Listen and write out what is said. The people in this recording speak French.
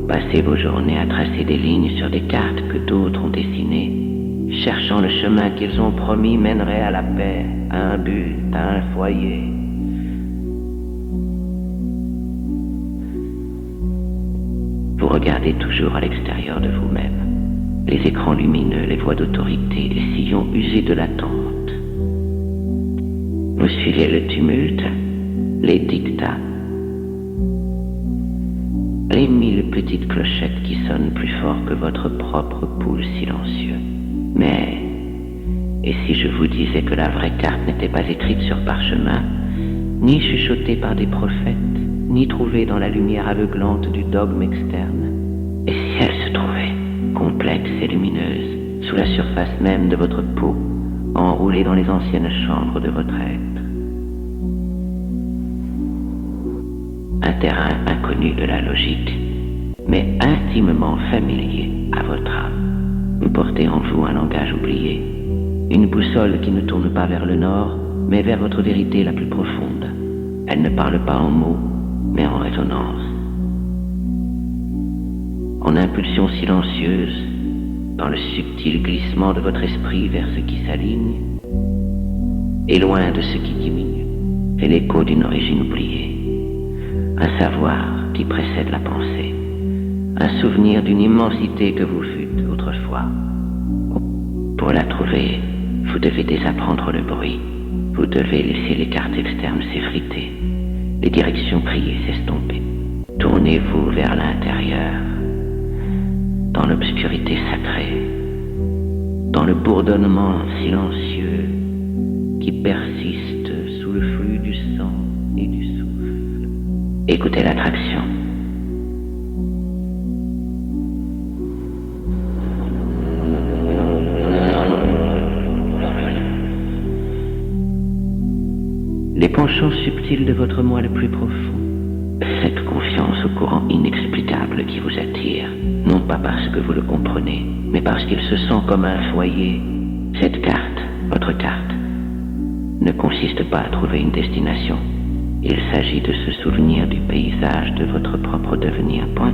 passez vos journées à tracer des lignes sur des cartes que d'autres ont dessinées, cherchant le chemin qu'ils ont promis mènerait à la paix, à un but, à un foyer. Vous regardez toujours à l'extérieur de vous-même, les écrans lumineux, les voies d'autorité, les sillons usés de l'attente. Vous suivez le tumulte, les dictats, les 1000 petites clochettes qui sonnent plus fort que votre propre pouls silencieux. Mais, et si je vous disais que la vraie carte n'était pas écrite sur parchemin, ni chuchotée par des prophètes, ni trouvée dans la lumière aveuglante du dogme externe, et si elle se trouvait, complexe et lumineuse, sous la surface même de votre peau, enroulée dans les anciennes chambres de votre être. Un terrain inconnu de la logique, mais intimement familier à votre âme. Vous portez en vous un langage oublié, une boussole qui ne tourne pas vers le nord, mais vers votre vérité la plus profonde. Elle ne parle pas en mots, mais en résonance. En impulsion silencieuse, dans le subtil glissement de votre esprit vers ce qui s'aligne, et loin de ce qui diminue, c'est l'écho d'une origine oubliée. Un savoir qui précède la pensée, un souvenir d'une immensité que vous fûtes autrefois. Pour la trouver, vous devez désapprendre le bruit, vous devez laisser les cartes externes s'effriter, les directions priées s'estomper. Tournez-vous vers l'intérieur, dans l'obscurité sacrée, dans le bourdonnement silencieux qui persiste sous le flux du sang et du souffle. Écoutez l'attraction. Les penchants subtils de votre moi le plus profond, cette confiance au courant inexplicable qui vous attire, non pas parce que vous le comprenez, mais parce qu'il se sent comme un foyer. Cette carte, votre carte, ne consiste pas à trouver une destination. Il s'agit de se souvenir du paysage de votre propre devenir. Point